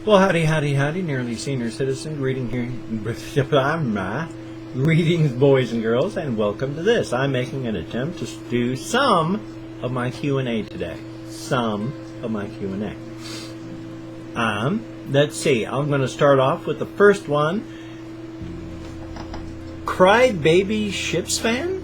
Well, howdy, howdy, howdy, nearly senior citizen. Greetings, boys and girls, and welcome to this. I'm making an attempt to do some of my Q&A today. Let's see. I'm going to start off with the first one. Crybaby Ships fan?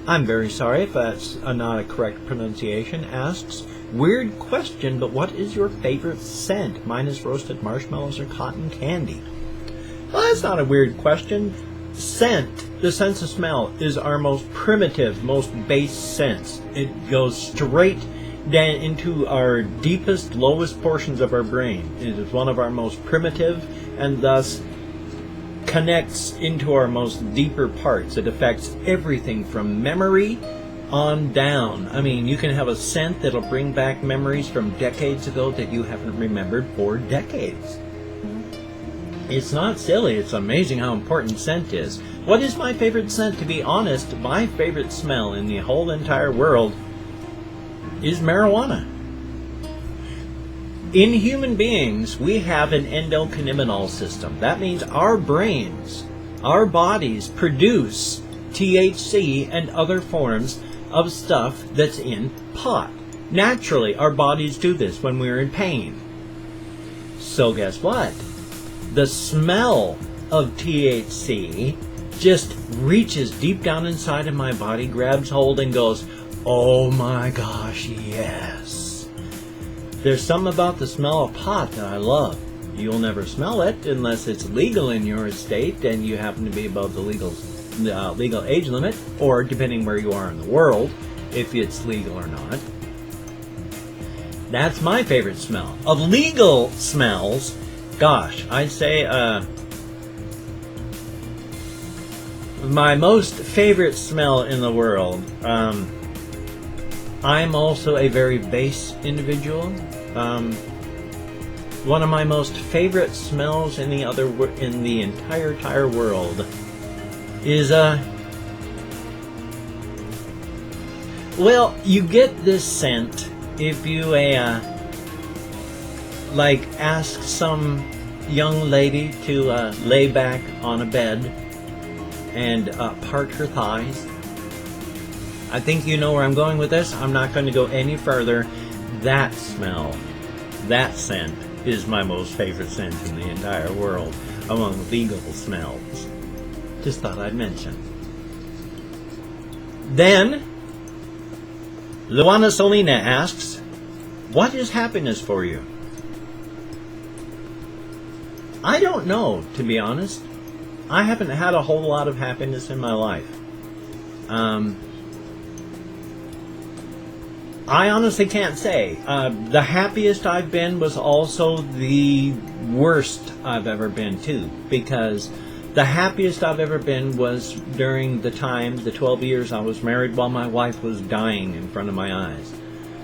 I'm very sorry if that's not a correct pronunciation. Asks, weird question, but what is your favorite scent? Mine is roasted marshmallows or cotton candy. Well, that's not a weird question. Scent, the sense of smell, is our most primitive, most base sense. It goes straight down into our deepest, lowest portions of our brain. It is one of our most primitive and thus connects into our most deeper parts. It affects everything from memory on down. I mean, you can have a scent that'll bring back memories from decades ago that you haven't remembered for decades. It's not silly. It's amazing how important scent is. What is my favorite scent? To be honest, my favorite smell in the whole entire world is marijuana. In human beings, we have an endocannabinol system. That means our brains, our bodies produce THC and other forms of stuff that's in pot. Naturally, our bodies do this when we're in pain. So guess what? The smell of THC just reaches deep down inside of my body, grabs hold and goes, oh my gosh, yes. There's something about the smell of pot that I love. You'll never smell it unless it's legal in your state and you happen to be above the legal age limit, or depending where you are in the world, if it's legal or not. That's my favorite smell. Of legal smells, gosh, I'd say my most favorite smell in the world. I'm also a very base individual. One of my most favorite smells in the entire world is well, you get this scent if you ask some young lady to lay back on a bed and part her thighs. I think you know where I'm going with this. I'm not going to go any further. That smell, that scent, is my most favorite scent in the entire world among legal smells. Just thought I'd mention. Then, Luana Solina asks, what is happiness for you? I don't know, to be honest. I haven't had a whole lot of happiness in my life. I honestly can't say. The happiest I've been was also the worst I've ever been too, because the happiest I've ever been was during the 12 years I was married while my wife was dying in front of my eyes.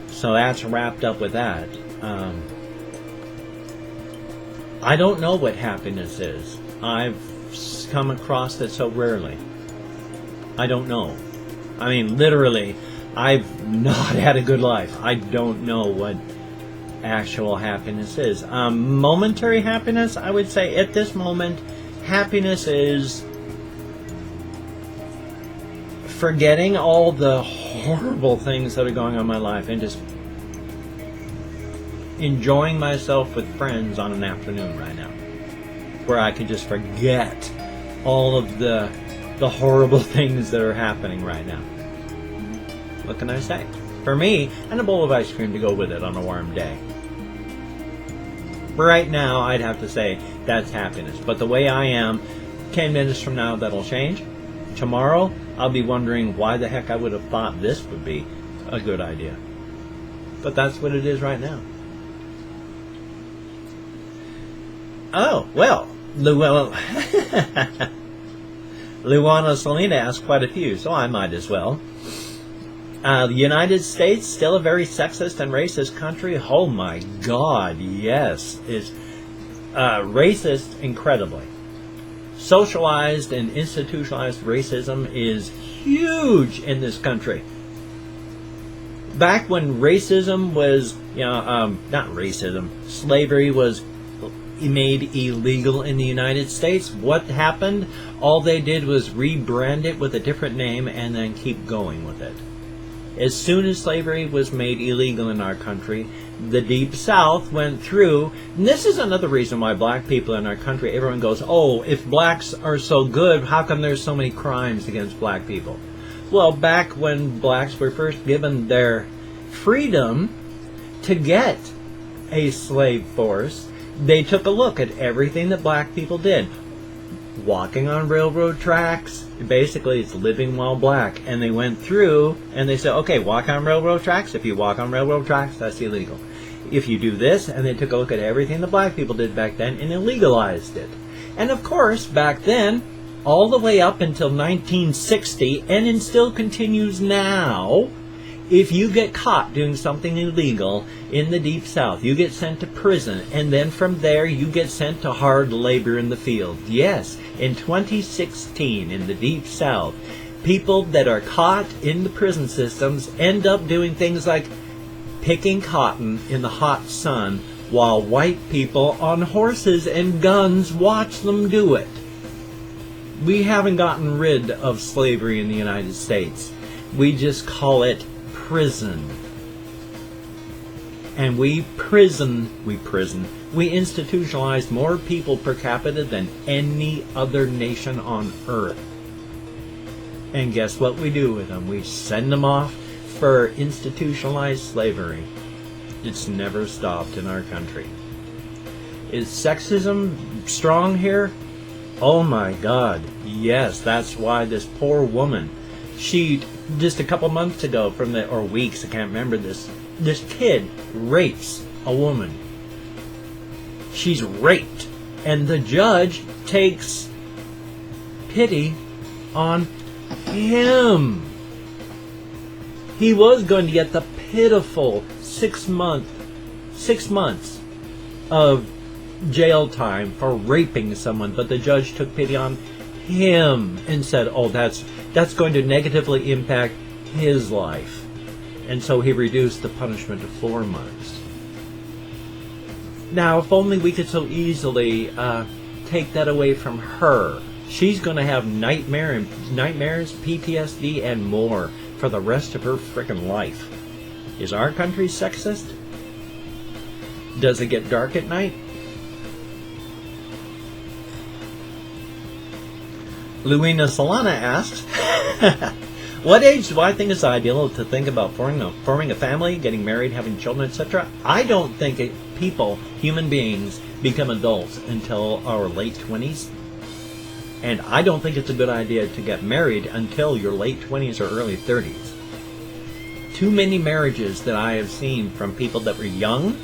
So that's wrapped up with that. I don't know what happiness is. I've come across it so rarely. I don't know. I mean, literally, I've not had a good life. I don't know what actual happiness is. Momentary happiness, I would say at this moment, happiness is forgetting all the horrible things that are going on in my life and just enjoying myself with friends on an afternoon right now, where I can just forget all of the horrible things that are happening right now. What can I say? For me, and a bowl of ice cream to go with it on a warm day. Right now, I'd have to say that's happiness. But the way I am, 10 minutes from now, that'll change. Tomorrow, I'll be wondering why the heck I would have thought this would be a good idea. But that's what it is right now. Oh, well, Luana Salina asked quite a few, so I might as well. The United States, still a very sexist and racist country. Oh my God, yes. It's racist incredibly. Socialized and institutionalized racism is huge in this country. Back when racism was, not racism, slavery was made illegal in the United States. What happened? All they did was rebrand it with a different name and then keep going with it. As soon as slavery was made illegal in our country, the Deep South went through, and this is another reason why black people in our country, everyone goes, oh, if blacks are so good, how come there's so many crimes against black people? Well, back when blacks were first given their freedom to get a slave force, they took a look at everything that black people did. Walking on railroad tracks, basically it's living while black. And they went through and they said, okay, walk on railroad tracks. If you walk on railroad tracks, that's illegal. If you do this, and they took a look at everything the black people did back then and illegalized it. And of course, back then, all the way up until 1960, and it still continues now, if you get caught doing something illegal in the Deep South, you get sent to prison, and then from there you get sent to hard labor in the field. Yes, in 2016 in the Deep South, people that are caught in the prison systems end up doing things like picking cotton in the hot sun while white people on horses and guns watch them do it. We haven't gotten rid of slavery in the United States. We just call it prison. And we institutionalize more people per capita than any other nation on earth. And guess what we do with them? We send them off for institutionalized slavery. It's never stopped in our country. Is sexism strong here? Oh my God, yes, that's why this poor woman, she, just a couple months ago or weeks, I can't remember this kid rapes a woman. She's raped. And the judge takes pity on him. He was going to get the pitiful 6 months of jail time for raping someone, but the judge took pity on him and said, oh, that's going to negatively impact his life. And so he reduced the punishment to 4 months. Now, if only we could so easily take that away from her. She's going to have nightmares, PTSD, and more for the rest of her frickin' life. Is our country sexist? Does it get dark at night? Luina Solana asks, what age do I think is ideal to think about forming a family, getting married, having children, etc.? I don't think human beings, become adults until our late 20s. And I don't think it's a good idea to get married until your late 20s or early 30s. Too many marriages that I have seen from people that were young,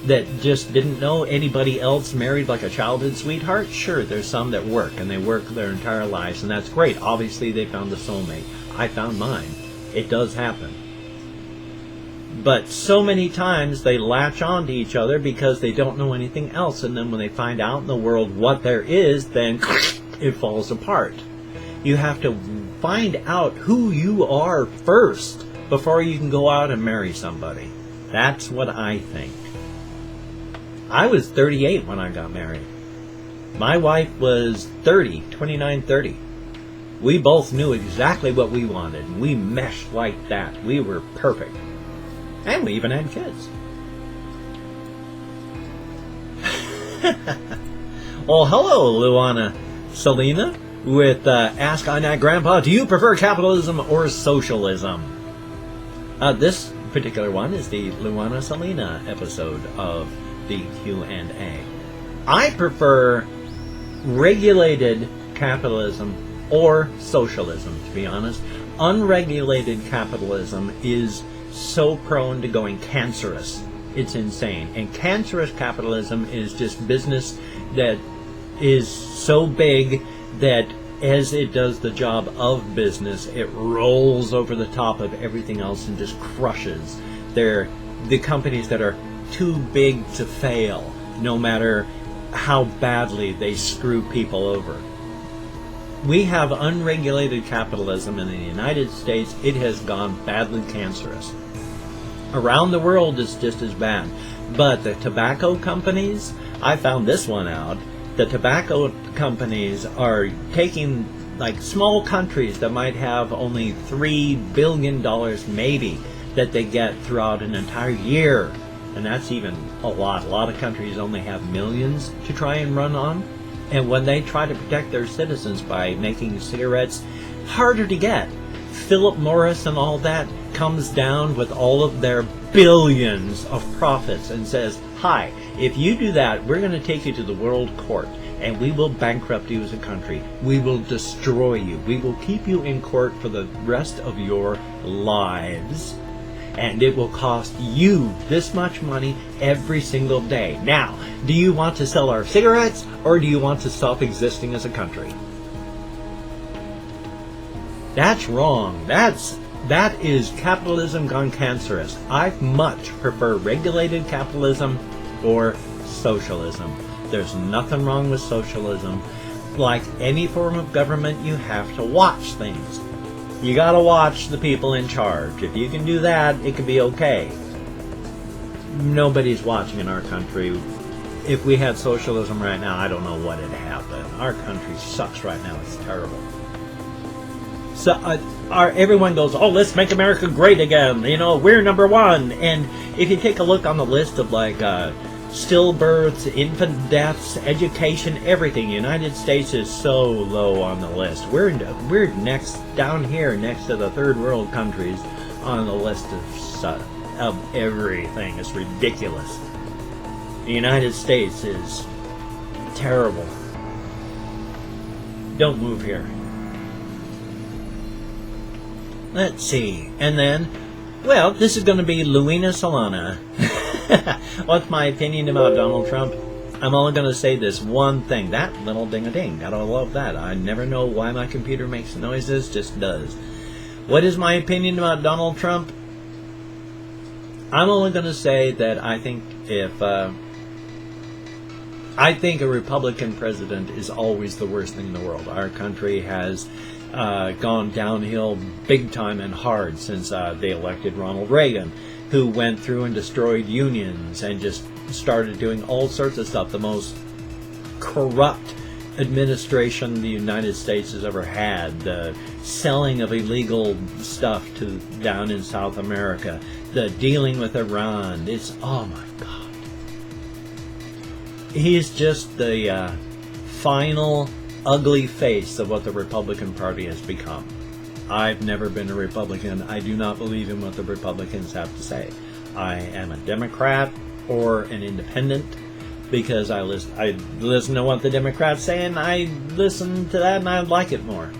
that just didn't know anybody else married like a childhood sweetheart. Sure, there's some that work, and they work their entire lives, and that's great. Obviously, they found a soulmate. I found mine. It does happen. But so many times they latch on to each other because they don't know anything else, and then when they find out in the world what there is, then it falls apart. You have to find out who you are first before you can go out and marry somebody. That's what I think. I was 38 when I got married. My wife was 29, 30. We both knew exactly what we wanted, and we meshed like that. We were perfect. And we even had kids. Well, hello, Luana Selena, with Ask I Not Grandpa, do you prefer capitalism or socialism? This particular one is the Luana Selena episode of the Q&A. I prefer regulated capitalism or socialism, to be honest. Unregulated capitalism is so prone to going cancerous. It's insane. And cancerous capitalism is just business that is so big that as it does the job of business, it rolls over the top of everything else and just crushes the companies that are too big to fail, no matter how badly they screw people over. We have unregulated capitalism in the United States. It has gone badly cancerous. Around the world, it's just as bad. But the tobacco companies, I found this one out, the tobacco companies are taking like small countries that might have only $3 billion maybe that they get throughout an entire year. And that's even a lot. A lot of countries only have millions to try and run on. And when they try to protect their citizens by making cigarettes harder to get, Philip Morris and all that comes down with all of their billions of profits and says, hi, if you do that, we're going to take you to the world court and we will bankrupt you as a country. We will destroy you. We will keep you in court for the rest of your lives. And it will cost you this much money every single day. Now, do you want to sell our cigarettes or do you want to stop existing as a country? That's wrong. That is capitalism gone cancerous. I much prefer regulated capitalism or socialism. There's nothing wrong with socialism. Like any form of government, you have to watch things. You gotta watch the people in charge. If you can do that, it can be okay. Nobody's watching in our country. If we had socialism right now, I don't know what would happen. Our country sucks right now. It's terrible. So everyone goes, oh, let's make America great again. You know, we're number one. And if you take a look on the list of like stillbirths, infant deaths, education, everything, the United States is so low on the list. We're next down here, next to the third world countries on the list of everything. It's ridiculous. The United States is terrible. Don't move here. Let's see. And then, well, this is going to be Luina Solana. What's my opinion about Donald Trump? I'm only going to say this one thing. That little ding-a-ding. Gotta love that. I never know why my computer makes noises. Just does. What is my opinion about Donald Trump? I'm only going to say that I think a Republican president is always the worst thing in the world. Our country has gone downhill big time and hard since they elected Ronald Reagan, who went through and destroyed unions and just started doing all sorts of stuff. The most corrupt administration the United States has ever had. The selling of illegal stuff to down in South America. The dealing with Iran. It's, oh my God. He's just the final ugly face of what the Republican Party has become. I've never been a Republican. I do not believe in what the Republicans have to say. I am a Democrat or an independent because I listen to what the Democrats say, and I listen to that and I like it more.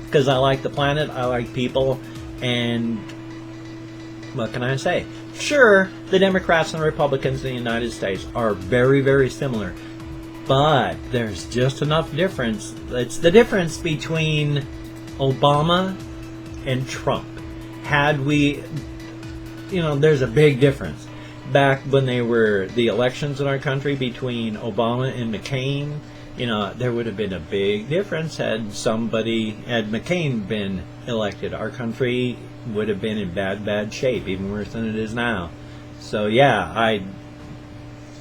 Because I like the planet, I like people, and what can I say? Sure, the Democrats and Republicans in the United States are very, very similar. But there's just enough difference. It's the difference between Obama and Trump. Had we, there's a big difference. Back when they were the elections in our country between Obama and McCain, there would have been a big difference had McCain been elected. Our country would have been in bad shape, even worse than it is now. So yeah,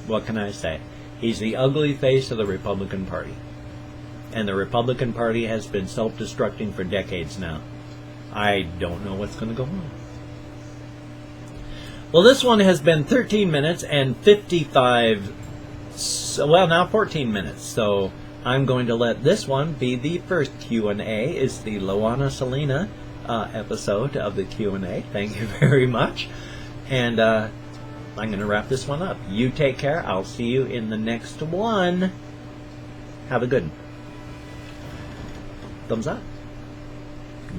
what can I say? He's the ugly face of the Republican Party. And the Republican Party has been self-destructing for decades now. I don't know what's going to go on. Well, this one has been 13 minutes and 14 minutes. So I'm going to let this one be the first Q&A. It's the Luina Solana episode of the Q&A. Thank you very much. And I'm going to wrap this one up. You take care. I'll see you in the next one. Have a good one. Thumbs up?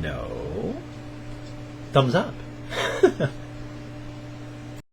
No. Thumbs up.